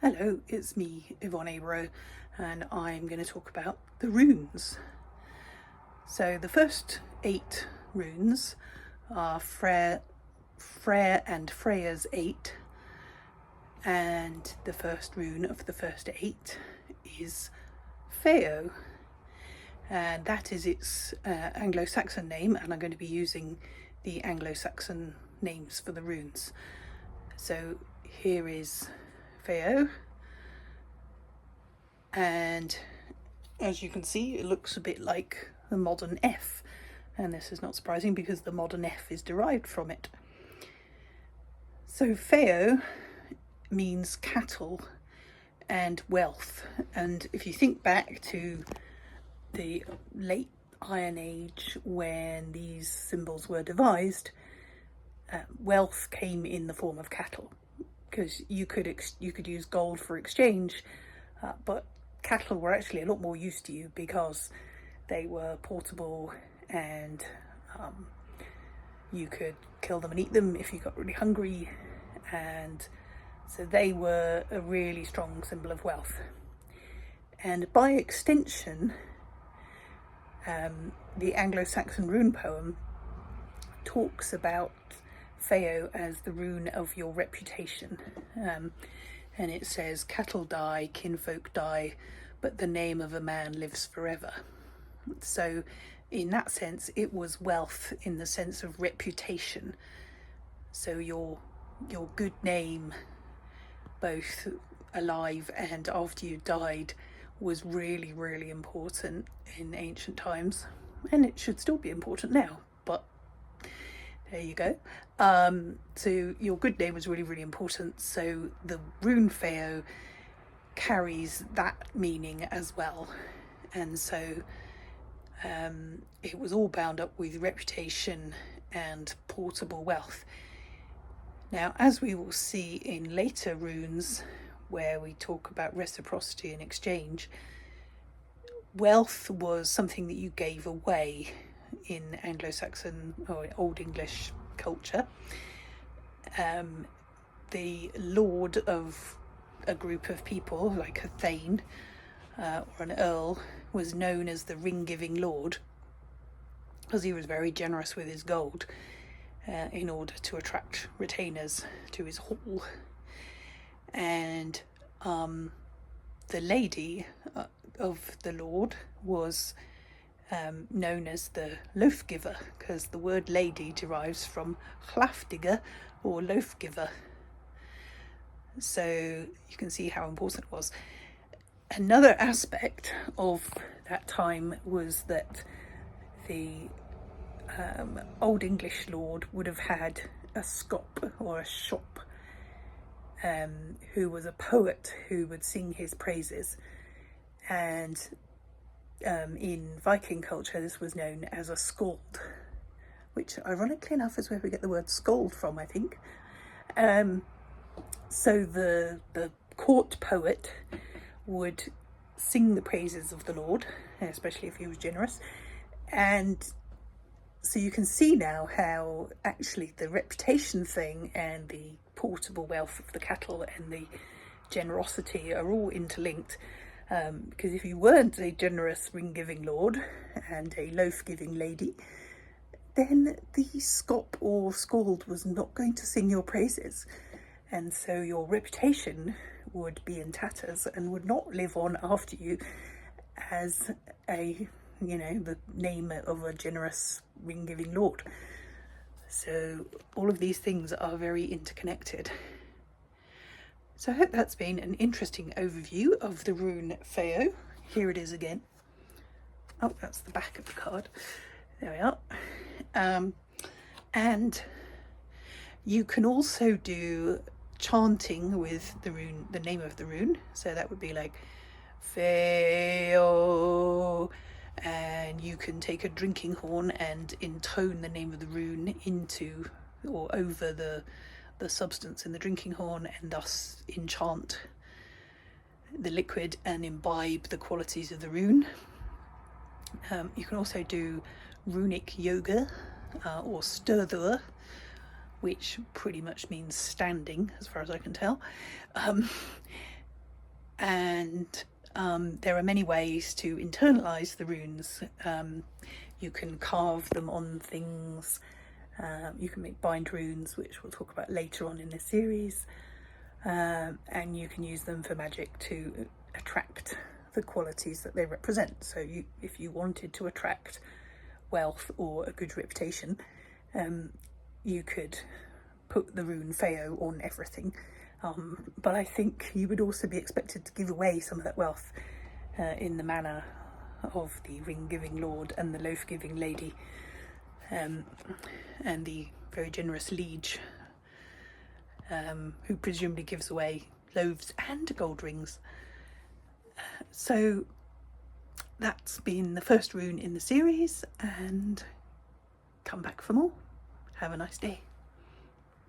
Hello, it's me, Yvonne Abro, and I'm going to talk about the runes. So the first 8 runes are Freyr and Freya's 8, and the first rune of the first 8 is Feo, and that is its Anglo-Saxon name, and I'm going to be using the Anglo-Saxon names for the runes. So here is Feo, and as you can see, it looks a bit like the modern F, and this is not surprising because the modern F is derived from it. So Feo means cattle and wealth, and if you think back to the late Iron Age when these symbols were devised, wealth came in the form of cattle, because you could use gold for exchange, but cattle were actually a lot more use to you because they were portable, and you could kill them and eat them if you got really hungry, and so they were a really strong symbol of wealth. And by extension, the Anglo-Saxon rune poem talks about Feo as the rune of your reputation, and it says, cattle die, kinfolk die, but the name of a man lives forever. So in that sense, it was wealth in the sense of reputation. So your good name, both alive and after you died, was really, really important in ancient times, and it should still be important now, but there you go. So your good name was really, really important. So the rune Feo carries that meaning as well. And so it was all bound up with reputation and portable wealth. Now, as we will see in later runes, where we talk about reciprocity and exchange, wealth was something that you gave away in Anglo-Saxon or Old English culture. The lord of a group of people, like a thane or an earl, was known as the ring-giving lord because he was very generous with his gold in order to attract retainers to his hall. And the lady of the lord was known as the loaf giver, because the word lady derives from hlafdigger or loaf giver. So you can see how important it was. Another aspect of that time was that the Old English lord would have had a scop or a shop, who was a poet who would sing his praises, and in Viking culture this was known as a skald, which ironically enough is where we get the word scold from, I think. So the court poet would sing the praises of the Lord, especially if he was generous. And so you can see now how actually the reputation thing and the portable wealth of the cattle and the generosity are all interlinked. Because if you weren't a generous ring-giving lord and a loaf-giving lady, then the scop or scald was not going to sing your praises. And so your reputation would be in tatters and would not live on after you as a, the name of a generous ring-giving lord. So all of these things are very interconnected. So I hope that's been an interesting overview of the rune Feo. Here it is again. Oh, that's the back of the card. There we are. And you can also do chanting with the rune, the name of the rune. So that would be like Feo, and you can take a drinking horn and intone the name of the rune into or over the substance in the drinking horn, and thus enchant the liquid and imbibe the qualities of the rune. You can also do runic yoga or sturður, which pretty much means standing as far as I can tell. And there are many ways to internalize the runes. You can carve them on things. You can make bind runes, which we'll talk about later on in the series. And you can use them for magic to attract the qualities that they represent. So if you wanted to attract wealth or a good reputation, you could put the rune Feo on everything. But I think you would also be expected to give away some of that wealth in the manner of the ring-giving lord and the loaf-giving lady, and the very generous liege, who presumably gives away loaves and gold rings. So that's been the first rune in the series, and come back for more. Have a nice day.